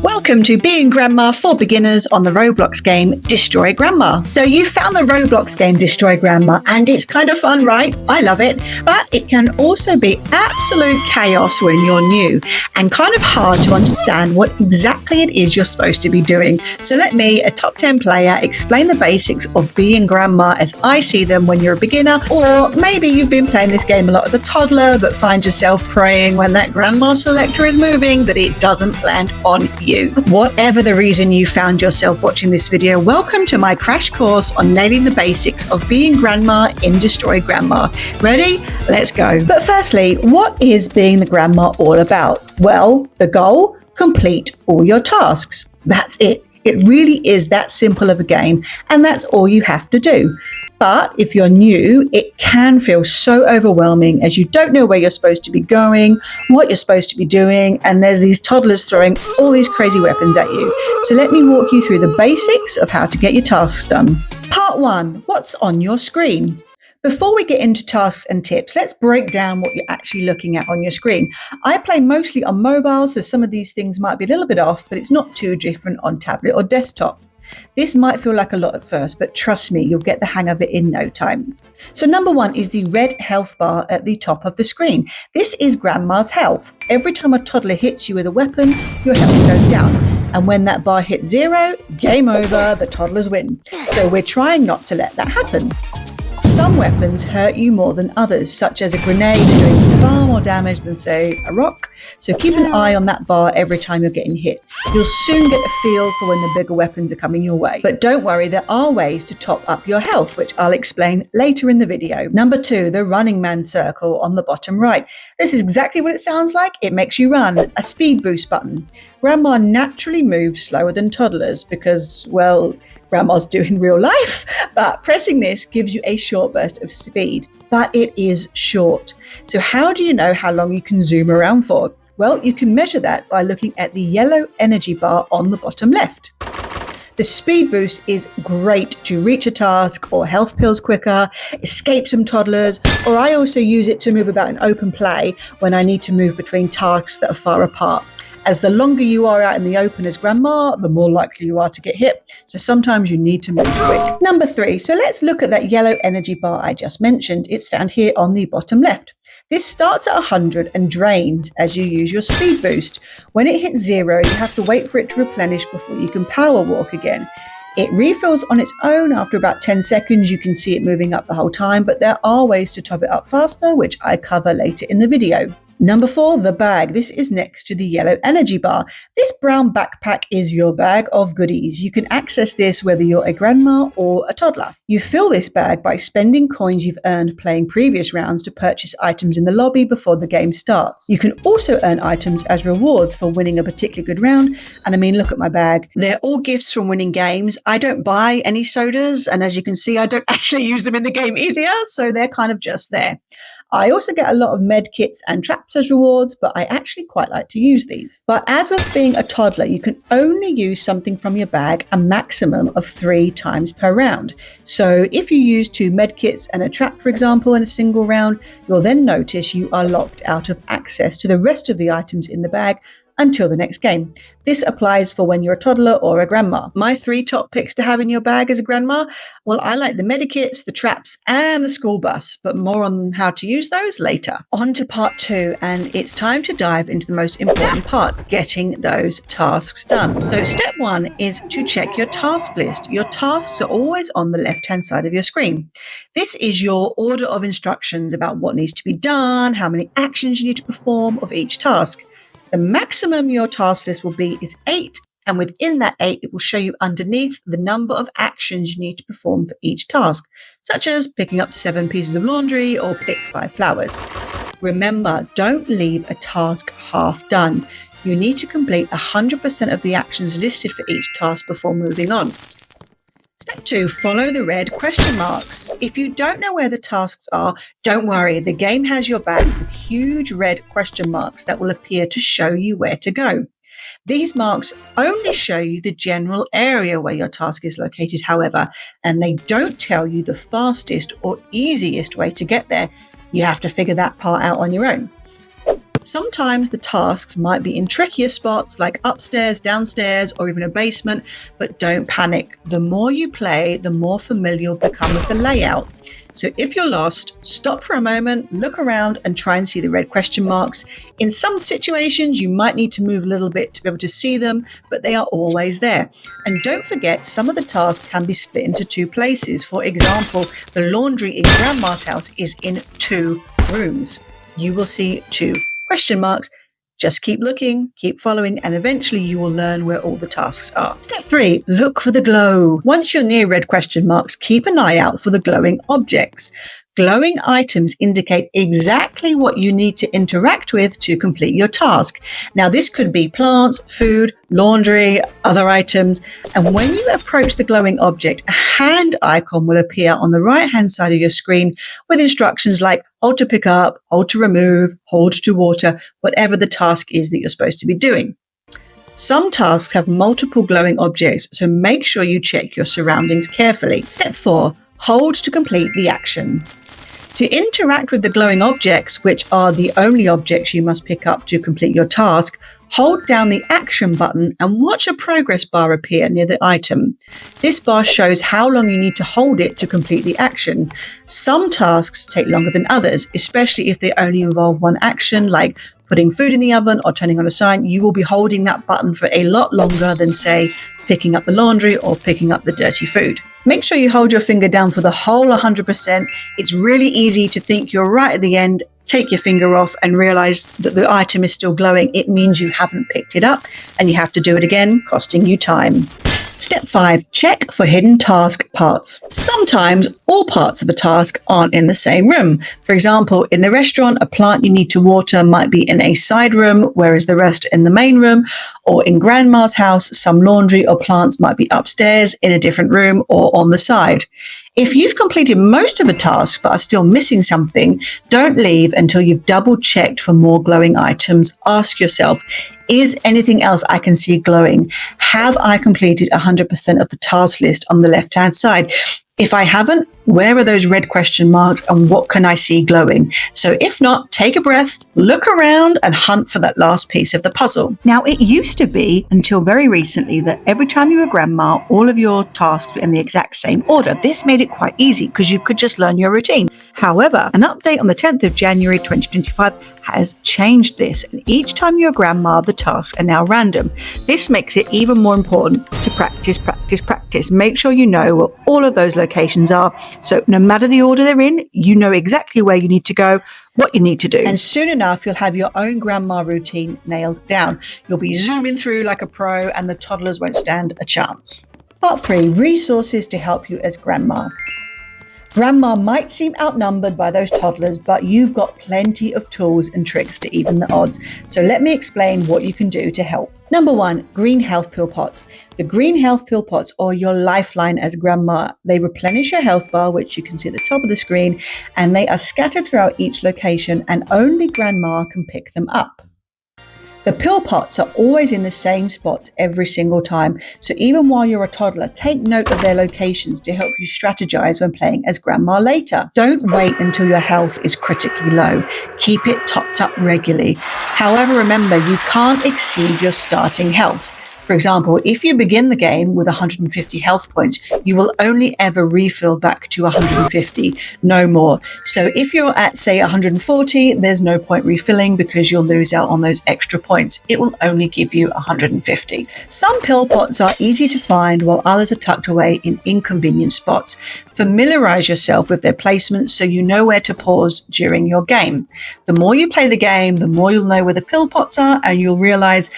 Welcome to Being Grandma for Beginners on the Roblox game Destroy Grandma. So you found the Roblox game Destroy Grandma and it's kind of fun, right? I love it. But it can also be absolute chaos when you're new and kind of hard to understand what exactly it is you're supposed to be doing. So let me, a top 10 player, explain the basics of being grandma as I see them when you're a beginner, or maybe you've been playing this game a lot as a toddler but find yourself praying when that grandma selector is moving that it doesn't land on you. Whatever the reason you found yourself watching this video, welcome to my crash course on nailing the basics of being grandma in Destroy Grandma. Ready? Let's go. But firstly, what is being the grandma all about? Well, the goal, complete all your tasks. That's it. It really is that simple of a game, and that's all you have to do. But if you're new, it can feel so overwhelming as you don't know where you're supposed to be going, what you're supposed to be doing, and there's these toddlers throwing all these crazy weapons at you. So let me walk you through the basics of how to get your tasks done. Part 1, what's on your screen? Before we get into tasks and tips, let's break down what you're actually looking at on your screen. I play mostly on mobile, so some of these things might be a little bit off, but it's not too different on tablet or desktop. This might feel like a lot at first, but trust me, you'll get the hang of it in no time. So number 1 is the red health bar at the top of the screen. This is grandma's health. Every time a toddler hits you with a weapon, your health goes down. And when that bar hits 0, game over, the toddlers win. So we're trying not to let that happen. Some weapons hurt you more than others, such as a grenade doing far more damage than, say, a rock. So keep an eye on that bar every time you're getting hit. You'll soon get a feel for when the bigger weapons are coming your way. But don't worry, there are ways to top up your health, which I'll explain later in the video. Number 2, the running man circle on the bottom right. This is exactly what it sounds like. It makes you run, a speed boost button. Grandma naturally moves slower than toddlers because, well, grandmas do in real life, but pressing this gives you a short burst of speed. But it is short. So how do you know how long you can zoom around for? Well, you can measure that by looking at the yellow energy bar on the bottom left. The speed boost is great to reach a task or health pills quicker, escape some toddlers, or I also use it to move about in open play when I need to move between tasks that are far apart. As the longer you are out in the open as grandma, the more likely you are to get hit. So sometimes you need to move quick. Number 3, so let's look at that yellow energy bar I just mentioned. It's found here on the bottom left. This starts at 100 and drains as you use your speed boost. When it hits 0, you have to wait for it to replenish before you can power walk again. It refills on its own after about 10 seconds. You can see it moving up the whole time, but there are ways to top it up faster, which I cover later in the video. Number 4, the bag. This is next to the yellow energy bar. This brown backpack is your bag of goodies. You can access this whether you're a grandma or a toddler. You fill this bag by spending coins you've earned playing previous rounds to purchase items in the lobby before the game starts. You can also earn items as rewards for winning a particularly good round. And I mean, look at my bag. They're all gifts from winning games. I don't buy any sodas, and as you can see, I don't actually use them in the game either, so they're kind of just there. I also get a lot of med kits and traps as rewards, but I actually quite like to use these. But as with being a toddler, you can only use something from your bag a maximum of 3 times per round. So if you use 2 med kits and a trap, for example, in a single round, you'll then notice you are locked out of access to the rest of the items in the bag until the next game. This applies for when you're a toddler or a grandma. My 3 top picks to have in your bag as a grandma, well, I like the medikits, the traps, and the school bus, but more on how to use those later. On to part 2, and it's time to dive into the most important part, getting those tasks done. So step 1 is to check your task list. Your tasks are always on the left-hand side of your screen. This is your order of instructions about what needs to be done, how many actions you need to perform of each task. The maximum your task list will be is 8, and within that 8, it will show you underneath the number of actions you need to perform for each task, such as picking up 7 pieces of laundry or pick 5 flowers. Remember, don't leave a task half done. You need to complete 100% of the actions listed for each task before moving on. Step 2, follow the red question marks. If you don't know where the tasks are, don't worry. The game has your back with huge red question marks that will appear to show you where to go. These marks only show you the general area where your task is located, however, and they don't tell you the fastest or easiest way to get there. You have to figure that part out on your own. Sometimes the tasks might be in trickier spots like upstairs, downstairs, or even a basement, but don't panic. The more you play, the more familiar you'll become with the layout. So if you're lost, stop for a moment, look around and try and see the red question marks. In some situations, you might need to move a little bit to be able to see them, but they are always there. And don't forget, some of the tasks can be split into 2 places. For example, the laundry in Grandma's house is in 2 rooms. You will see 2 question marks. Just keep looking, keep following, and eventually you will learn where all the tasks are. Step 3, look for the glow. Once you're near red question marks, keep an eye out for the glowing objects. Glowing items indicate exactly what you need to interact with to complete your task. Now, this could be plants, food, laundry, other items. And when you approach the glowing object, a hand icon will appear on the right-hand side of your screen with instructions like hold to pick up, hold to remove, hold to water, whatever the task is that you're supposed to be doing. Some tasks have multiple glowing objects, so make sure you check your surroundings carefully. Step 4, hold to complete the action. To interact with the glowing objects, which are the only objects you must pick up to complete your task, hold down the action button and watch a progress bar appear near the item. This bar shows how long you need to hold it to complete the action. Some tasks take longer than others, especially if they only involve one action, like putting food in the oven or turning on a sign. You will be holding that button for a lot longer than, say, picking up the laundry or picking up the dirty food. Make sure you hold your finger down for the whole 100%. It's really easy to think you're right at the end, take your finger off and realize that the item is still glowing. It means you haven't picked it up and you have to do it again, costing you time. Step 5, check for hidden task parts. Sometimes all parts of a task aren't in the same room. For example, in the restaurant, a plant you need to water might be in a side room, whereas the rest in the main room. Or in Grandma's house, some laundry or plants might be upstairs in a different room or on the side. If you've completed most of a task but are still missing something, don't leave until you've double checked for more glowing items. Ask yourself, is anything else I can see glowing? Have I completed 100% of the task list on the left-hand side? If I haven't, where are those red question marks and what can I see glowing? So if not, take a breath, look around and hunt for that last piece of the puzzle. Now, it used to be until very recently that every time you were Grandma, all of your tasks were in the exact same order. This made it quite easy because you could just learn your routine. However, an update on the 10th of January 2025 has changed this, and each time you're Grandma, the tasks are now random. This makes it even more important to practice. Make sure you know where all of those locations are, so no matter the order they're in, you know exactly where you need to go, what you need to do. And soon enough, you'll have your own Grandma routine nailed down. You'll be zooming through like a pro and the toddlers won't stand a chance. Part 3, resources to help you as Grandma. Grandma might seem outnumbered by those toddlers, but you've got plenty of tools and tricks to even the odds. So let me explain what you can do to help. Number 1, green health pill pots. The green health pill pots are your lifeline as Grandma. They replenish your health bar, which you can see at the top of the screen, and they are scattered throughout each location, and only Grandma can pick them up. The pill pots are always in the same spots every single time, so even while you're a toddler, take note of their locations to help you strategize when playing as Grandma later. Don't wait until your health is critically low. Keep it topped up regularly. However, remember, you can't exceed your starting health. For example, if you begin the game with 150 health points, you will only ever refill back to 150, no more. So if you're at, say, 140, there's no point refilling because you'll lose out on those extra points. It will only give you 150. Some pill pots are easy to find while others are tucked away in inconvenient spots. Familiarize yourself with their placement so you know where to pause during your game. The more you play the game, the more you'll know where the pill pots are, and you'll realize,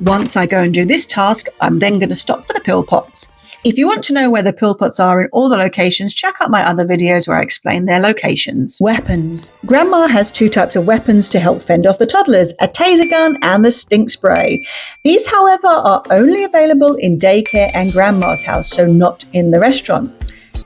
once I go and do this task, I'm then going to stop for the pill pots. If you want to know where the pill pots are in all the locations, check out my other videos where I explain their locations. Weapons. Grandma has 2 types of weapons to help fend off the toddlers, a taser gun and the stink spray. These, however, are only available in daycare and Grandma's house, so not in the restaurant.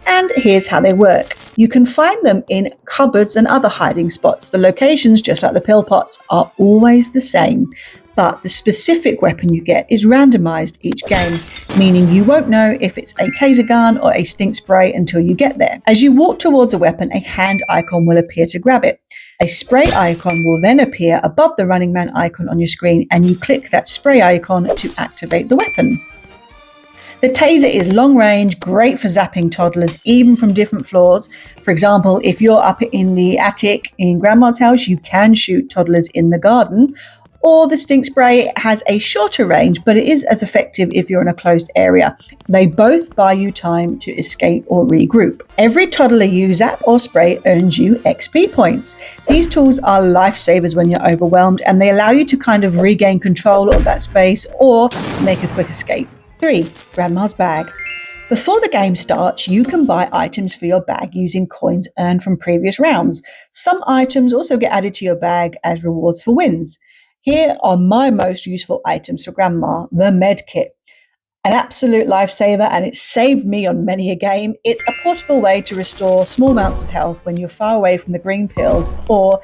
And here's how they work. You can find them in cupboards and other hiding spots. The locations, just like the pill pots, are always the same. but the specific weapon you get is randomized each game, meaning you won't know if it's a taser gun or a stink spray until you get there. As you walk towards a weapon, a hand icon will appear to grab it. A spray icon will then appear above the running man icon on your screen, and you click that spray icon to activate the weapon. The taser is long range, great for zapping toddlers, even from different floors. For example, if you're up in the attic in grandma's house, you can shoot toddlers in the garden. Or the stink spray has a shorter range, but it is as effective if you're in a closed area. They both buy you time to escape or regroup. Every toddler you zap or spray earns you XP points. These tools are lifesavers when you're overwhelmed, and they allow you to kind of regain control of that space or make a quick escape. 3. Grandma's bag. Before the game starts, you can buy items for your bag using coins earned from previous rounds. Some items also get added to your bag as rewards for wins. Here are my most useful items for Grandma, the med kit. An absolute lifesaver, and it's saved me on many a game. It's a portable way to restore small amounts of health when you're far away from the green pills, or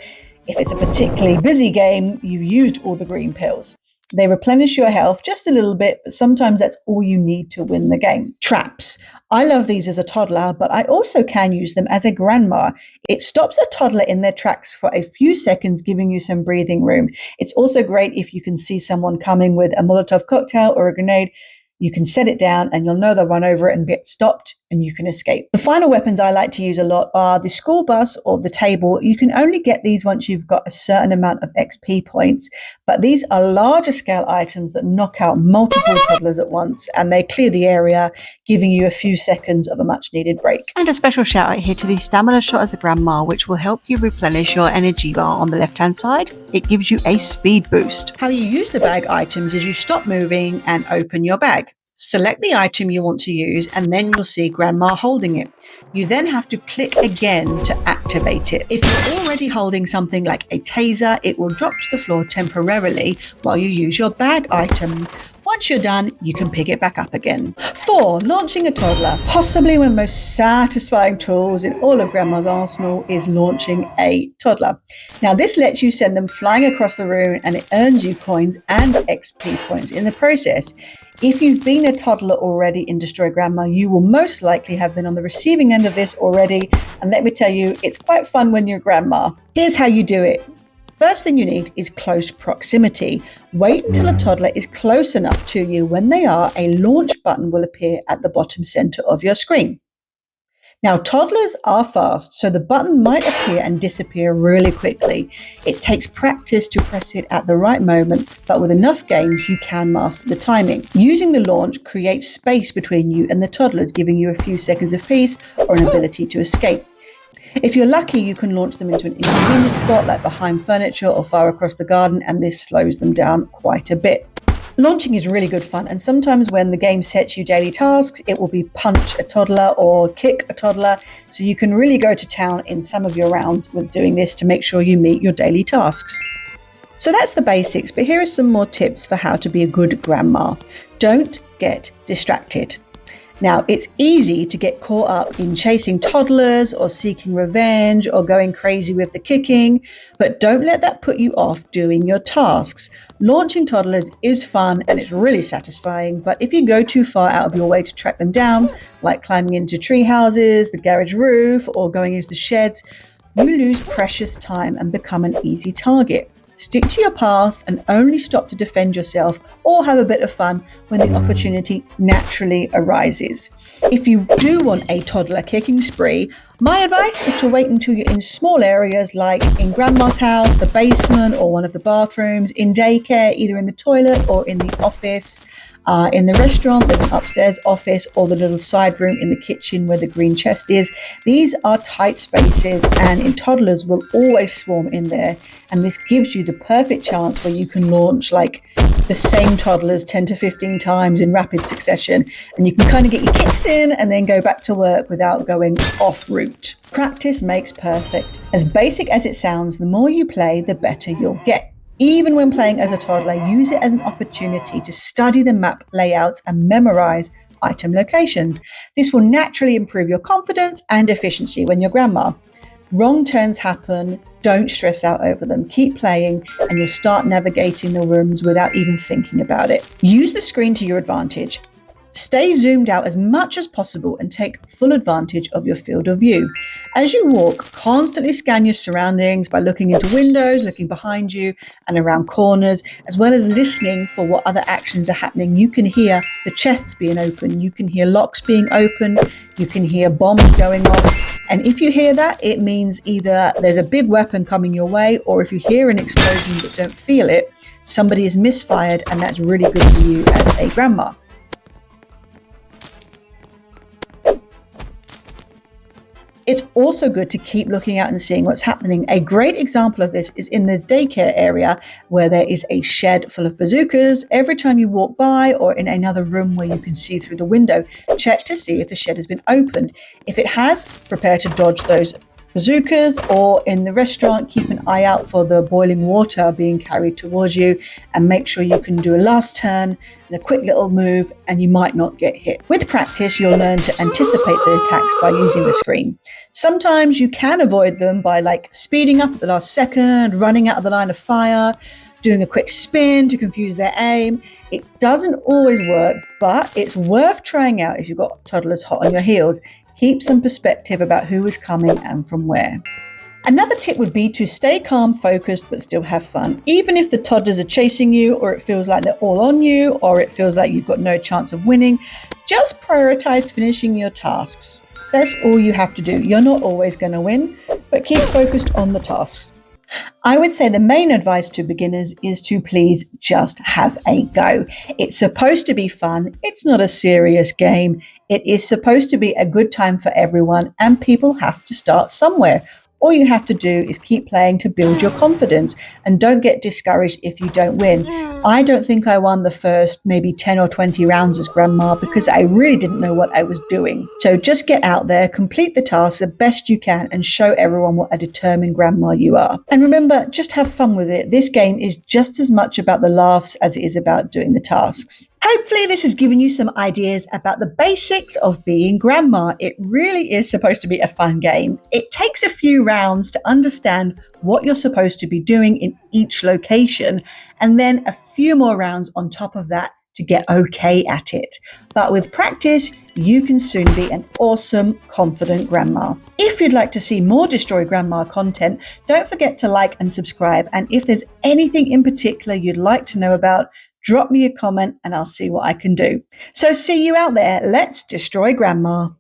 if it's a particularly busy game, you've used all the green pills. They replenish your health just a little bit, but sometimes that's all you need to win the game. Traps. I love these as a toddler, but I also can use them as a grandma. It stops a toddler in their tracks for a few seconds, giving you some breathing room. It's also great if you can see someone coming with a Molotov cocktail or a grenade. You can set it down and you'll know they'll run over it and get stopped, and you can escape. The final weapons I like to use a lot are the school bus or the table. You can only get these once you've got a certain amount of XP points, but these are larger scale items that knock out multiple toddlers at once, and they clear the area, giving you a few seconds of a much needed break. And a special shout out here to the stamina shot as a grandma, which will help you replenish your energy bar on the left hand side. It gives you a speed boost. How you use the bag items is you stop moving and open your bag. Select the item you want to use, and then you'll see Grandma holding it. You then have to click again to activate it. If you're already holding something like a taser, it will drop to the floor temporarily while you use your bag item. Once you're done, you can pick it back up again. 4. Launching a toddler. Possibly one of the most satisfying tools in all of Grandma's arsenal is launching a toddler. Now, this lets you send them flying across the room, and it earns you coins and XP points in the process. If you've been a toddler already in Destroy Grandma, you will most likely have been on the receiving end of this already. And let me tell you, it's quite fun when you're grandma. Here's how you do it. First thing you need is close proximity. Wait until a toddler is close enough to you. When they are, a launch button will appear at the bottom center of your screen. Now, toddlers are fast, so the button might appear and disappear really quickly. It takes practice to press it at the right moment, but with enough games, you can master the timing. Using the launch creates space between you and the toddlers, giving you a few seconds of peace or an ability to escape. If you're lucky, you can launch them into an inconvenient spot like behind furniture or far across the garden, and this slows them down quite a bit. Launching is really good fun, and sometimes when the game sets you daily tasks, it will be punch a toddler or kick a toddler, so you can really go to town in some of your rounds with doing this to make sure you meet your daily tasks. So that's the basics, but here are some more tips for how to be a good grandma. Don't get distracted. Now, it's easy to get caught up in chasing toddlers or seeking revenge or going crazy with the kicking, but don't let that put you off doing your tasks. Launching toddlers is fun and it's really satisfying, but if you go too far out of your way to track them down, like climbing into tree houses, the garage roof, or going into the sheds, you lose precious time and become an easy target. Stick to your path and only stop to defend yourself or have a bit of fun when the opportunity naturally arises. If you do want a toddler kicking spree, my advice is to wait until you're in small areas like in Grandma's house, the basement, or one of the bathrooms, in daycare, either in the toilet or in the office. In the restaurant, there's an upstairs office or the little side room in the kitchen where the green chest is. These are tight spaces, and toddlers will always swarm in there. And this gives you the perfect chance where you can launch like the same toddlers 10 to 15 times in rapid succession. And you can kind of get your kicks in and then go back to work without going off route. Practice makes perfect. As basic as it sounds, the more you play, the better you'll get. Even when playing as a toddler, use it as an opportunity to study the map layouts and memorize item locations. This will naturally improve your confidence and efficiency when you're grandma. Wrong turns happen. Don't stress out over them. Keep playing and you'll start navigating the rooms without even thinking about it. Use the screen to your advantage. Stay zoomed out as much as possible and take full advantage of your field of view. As you walk, constantly scan your surroundings by looking into windows, looking behind you and around corners, as well as listening for what other actions are happening. You can hear the chests being opened, you can hear locks being opened, you can hear bombs going off. And if you hear that, it means either there's a big weapon coming your way, or if you hear an explosion but don't feel it, somebody is misfired, and that's really good for you as a grandma. It's also good to keep looking out and seeing what's happening. A great example of this is in the daycare area where there is a shed full of bazookas. Every time you walk by or in another room where you can see through the window, check to see if the shed has been opened. If it has, prepare to dodge those bazookas, or in the restaurant, keep an eye out for the boiling water being carried towards you and make sure you can do a last turn and a quick little move and you might not get hit. With practice, you'll learn to anticipate the attacks by using the screen. Sometimes you can avoid them by speeding up at the last second, running out of the line of fire, doing a quick spin to confuse their aim. It doesn't always work, but it's worth trying out if you've got toddlers hot on your heels. Keep some perspective about who is coming and from where. Another tip would be to stay calm, focused, but still have fun. Even if the toddlers are chasing you, or it feels like they're all on you, or it feels like you've got no chance of winning, just prioritize finishing your tasks. That's all you have to do. You're not always going to win, but keep focused on the tasks. I would say the main advice to beginners is to please just have a go. It's supposed to be fun. It's not a serious game. It is supposed to be a good time for everyone, and people have to start somewhere. All you have to do is keep playing to build your confidence, and don't get discouraged if you don't win. I don't think I won the first maybe 10 or 20 rounds as grandma because I really didn't know what I was doing. So just get out there, complete the task the best you can, and show everyone what a determined grandma you are. And remember, just have fun with it. This game is just as much about the laughs as it is about doing the tasks. Hopefully this has given you some ideas about the basics of being grandma. It really is supposed to be a fun game. It takes a few rounds to understand what you're supposed to be doing in each location, and then a few more rounds on top of that to get okay at it. But with practice, you can soon be an awesome, confident grandma. If you'd like to see more Destroy Grandma content, don't forget to like and subscribe. And if there's anything in particular you'd like to know about, drop me a comment and I'll see what I can do. So see you out there. Let's destroy Grandma.